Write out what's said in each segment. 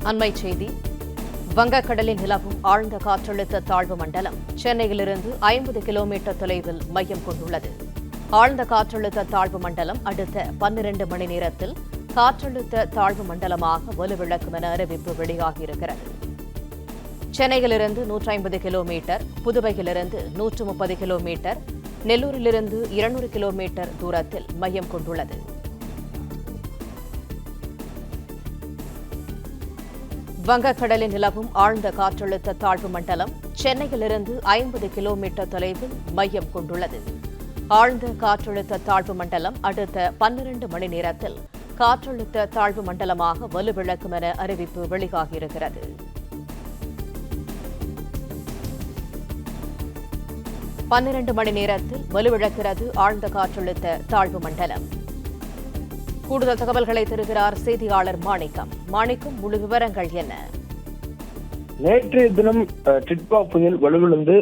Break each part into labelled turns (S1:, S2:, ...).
S1: அண்மைச் செய்தி. வங்கக்கடலில் நிலவும் ஆழ்ந்த காற்றழுத்த தாழ்வு மண்டலம் சென்னையிலிருந்து 50 கிலோமீட்டர் தொலைவில் மையம் கொண்டுள்ளது. ஆழ்ந்த காற்றழுத்த தாழ்வு மண்டலம் அடுத்த 12 மணி நேரத்தில் காற்றழுத்த தாழ்வு மண்டலமாக வலுவிழக்கும் என அறிவிப்பு வெளியாகியிருக்கிறது. சென்னையிலிருந்து 150 கிலோமீட்டர், புதுவையிலிருந்து 130 கிலோமீட்டர், நெல்லூரிலிருந்து 200 கிலோமீட்டர் தூரத்தில் மையம் கொண்டுள்ளது. வங்கக்கடலில் நிலவும் ஆழ்ந்த காற்றழுத்த தாழ்வு மண்டலம் சென்னையிலிருந்து 50 கிலோமீட்டர் தொலைவில் மையம் கொண்டுள்ளது. ஆழ்ந்த காற்றழுத்த தாழ்வு மண்டலம் அடுத்த 12 மணி நேரத்தில் காற்றழுத்த தாழ்வு மண்டலமாக வலுவிழக்கும் என அறிவிப்பு வெளியாகியிருக்கிறது. பன்னிரண்டு மணி நேரத்தில் வலுவிழக்கிறது ஆழ்ந்த காற்றழுத்த தாழ்வு மண்டலம். கூடுதல் தகவல்களை தருகிறார் செய்தியாளர் மாணிக்கம். முழு விவரங்கள் என்ன?
S2: நேற்றைய தினம் டிட்பா புயல் வலுவிழந்து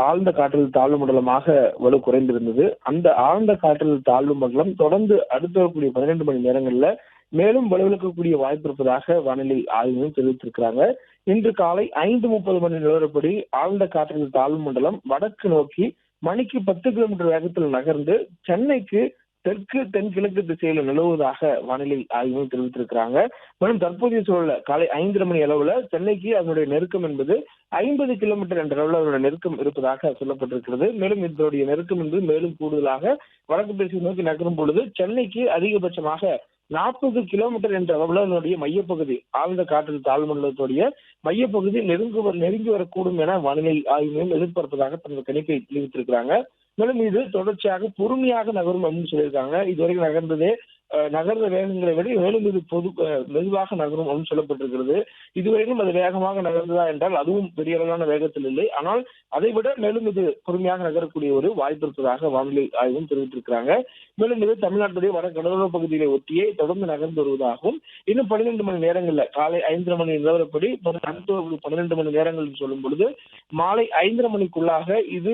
S2: ஆழ்ந்த காற்றழுத்த தாழ்வு மண்டலமாக வலு குறைந்திருந்தது. அந்த ஆழ்ந்த காற்றழுத்த தாழ்வு மண்டலம் தொடர்ந்து அடுத்து வரக்கூடிய 12 மணி நேரங்கள்ல மேலும் வலுவிழக்கக்கூடிய வாய்ப்பு இருப்பதாக வானிலை ஆய்வு தெரிவித்திருக்கிறாங்க. இன்று காலை 5:30 மணி நிலவரப்படி ஆழ்ந்த காற்றழுத்த தாழ்வு மண்டலம் வடக்கு நோக்கி மணிக்கு 10 கிலோமீட்டர் வேகத்தில் நகர்ந்து சென்னைக்கு தெற்கு தென்கிழக்கு திசையில நிலவுவதாக வானிலை ஆய்வு தெரிவித்திருக்கிறாங்க. மேலும் தற்போதைய சூழல காலை 5:30 மணி அளவுல சென்னைக்கு அதனுடைய நெருக்கம் என்பது 50 கிலோமீட்டர் என்ற அளவில் அதனுடைய நெருக்கம் இருப்பதாக சொல்லப்பட்டிருக்கிறது. மேலும் இதனுடைய நெருக்கம் என்பது மேலும் கூடுதலாக வடக்கு திசை நோக்கி நகரும் பொழுது சென்னைக்கு அதிகபட்சமாக 40 கிலோமீட்டர் என்ற அளவில் அதனுடைய மையப்பகுதி ஆழ்ந்த காற்றழுத்த தாழ்வு மண்டலத்துடைய மையப்பகுதி நெருங்கி வரக்கூடும் என வானிலை ஆய்வு எதிர்பார்ப்பதாக தனது கணிப்பை தெரிவித்திருக்கிறாங்க. மேலும் இது தொடர்ச்சியாக பொறுமையாக நகரும் அப்படின்னு சொல்லியிருக்காங்க. இதுவரைக்கும் நகர்ந்த வேகங்களை விட மேலும் இது மெதுவாக நகரும் அப்படின்னு சொல்லப்பட்டிருக்கிறது. இதுவரைக்கும் அது வேகமாக நகர்ந்ததா என்றால் அதுவும் பெரிய அளவிலான வேகத்தில் இல்லை. ஆனால் அதை விட மேலும் இது பொறுமையாக நகரக்கூடிய ஒரு வாய்ப்பு இருப்பதாக வானிலை ஆய்வும் தெரிவித்திருக்கிறாங்க. மேலும் இது தமிழ்நாட்டுடைய வட கடலோர பகுதிகளை ஒட்டியே தொடர்ந்து நகர்ந்து வருவதாகவும் இன்னும் 12 மணி நேரங்கள்ல காலை 5:30 மணி நிலவரப்படி 12 மணி நேரங்கள் சொல்லும் பொழுது மாலை 5:30 மணிக்குள்ளாக இது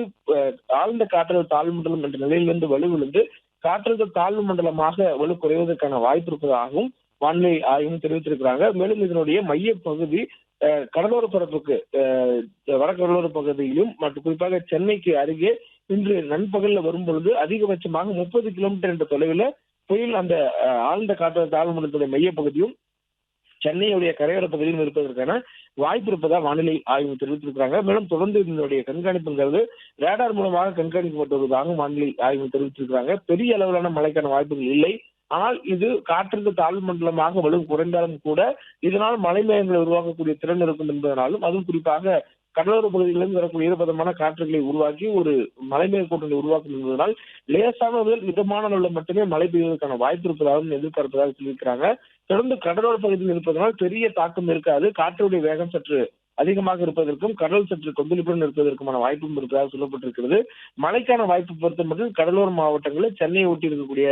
S2: ஆழ்ந்த காற்றழுத்த தாழ்வு மண்டலம் என்ற நிலையிலிருந்து வலுவிழந்து காற்றழுத்த தாழ்வு மண்டலமாக வலு குறைவதற்கான வாய்ப்பு இருப்பதாகவும் வானிலை ஆய்வும் தெரிவித்திருக்கிறாங்க. மேலும் இதனுடைய மைய பகுதி கடலோர பரப்புக்கு வடகடலோர பகுதியிலும் மற்றும் குறிப்பாக சென்னைக்கு அருகே இன்று நண்பகல்ல வரும் பொழுது அதிகபட்சமாக 30 கிலோமீட்டர் என்ற தொலைவில் புயல் அந்த ஆழ்ந்த காற்றழுத்த தாழ்வு மண்டலத்துடைய மைய பகுதியும் சென்னையுடைய கரையோர பகுதியிலும் இருப்பதற்கான வாய்ப்பு இருப்பதாக வானிலை ஆய்வு தெரிவித்திருக்கிறாங்க. மேலும் தொடர்ந்து இதனுடைய கண்காணிப்புங்கிறது ரேடார் மூலமாக கண்காணிக்கப்பட்டு வருவதாக வானிலை ஆய்வு தெரிவித்திருக்கிறாங்க. பெரிய அளவிலான மழைக்கான வாய்ப்புகள் இல்லை. ஆனால் இது காற்றழுத்த தாழ்வு மண்டலமாக வலு குறைந்தாலும் கூட இதனால் மழை மேகங்களை உருவாக்கக்கூடிய திறன் இருக்கும் என்பதனாலும் அதுவும் குறிப்பாக கடலோர பகுதிகளிலிருந்து வரக்கூடிய ஈரப்பதமான காற்றுகளை உருவாக்கி ஒரு மழைமேக கூட்டங்களை உருவாக்கும் என்பதனால் லேசான முதல் மிதமான அளவில் மட்டுமே மழை பெய்வதற்கான வாய்ப்பு இருப்பதாகவும் எதிர்பார்ப்பதாக சொல்லியிருக்கிறாங்க. தொடர்ந்து கடலோர பகுதியில் இருப்பதனால் பெரிய தாக்கம் இருக்காது. காற்றுடைய வேகம் சற்று அதிகமாக இருப்பதற்கும் கடல் சற்று கொந்தளிப்புடன் இருப்பதற்குமான வாய்ப்பும் இருப்பதாக சொல்லப்பட்டிருக்கிறது. மழைக்கான வாய்ப்பு பொறுத்த மட்டும் கடலோர மாவட்டங்களில் சென்னையை ஒட்டி இருக்கக்கூடிய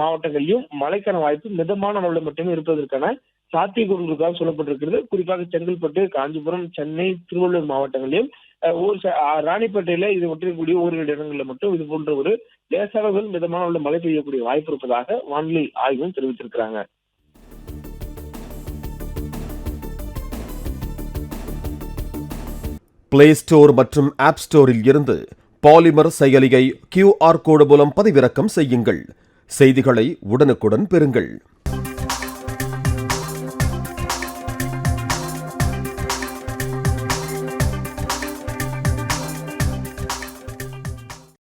S2: மாவட்டங்களிலும் மழைக்கான வாய்ப்பு மிதமான அளவில் மட்டுமே இருப்பதற்கான சாத்தியக்கூறு இருப்பதாக சொல்லப்பட்டிருக்கிறது. குறிப்பாக செங்கல்பட்டு, காஞ்சிபுரம், சென்னை, திருவள்ளூர் மாவட்டங்களிலும் ராணிப்பேட்டையில இது ஒட்டிருக்கக்கூடிய ஓரிரு இடங்களில் மட்டும் இது போன்ற ஒரு லேசான மிதமான உள்ள மழை பெய்யக்கூடிய வாய்ப்பு இருப்பதாக வானிலை ஆய்வும் தெரிவித்திருக்கிறாங்க.
S3: பிளே ஸ்டோர் மற்றும் ஆப் ஸ்டோரில் இருந்து பாலிமர் செயலியை QR கோடு மூலம் பதிவிறக்கம் செய்யுங்கள். செய்திகளை உடனுக்குடன் பெறுங்கள்.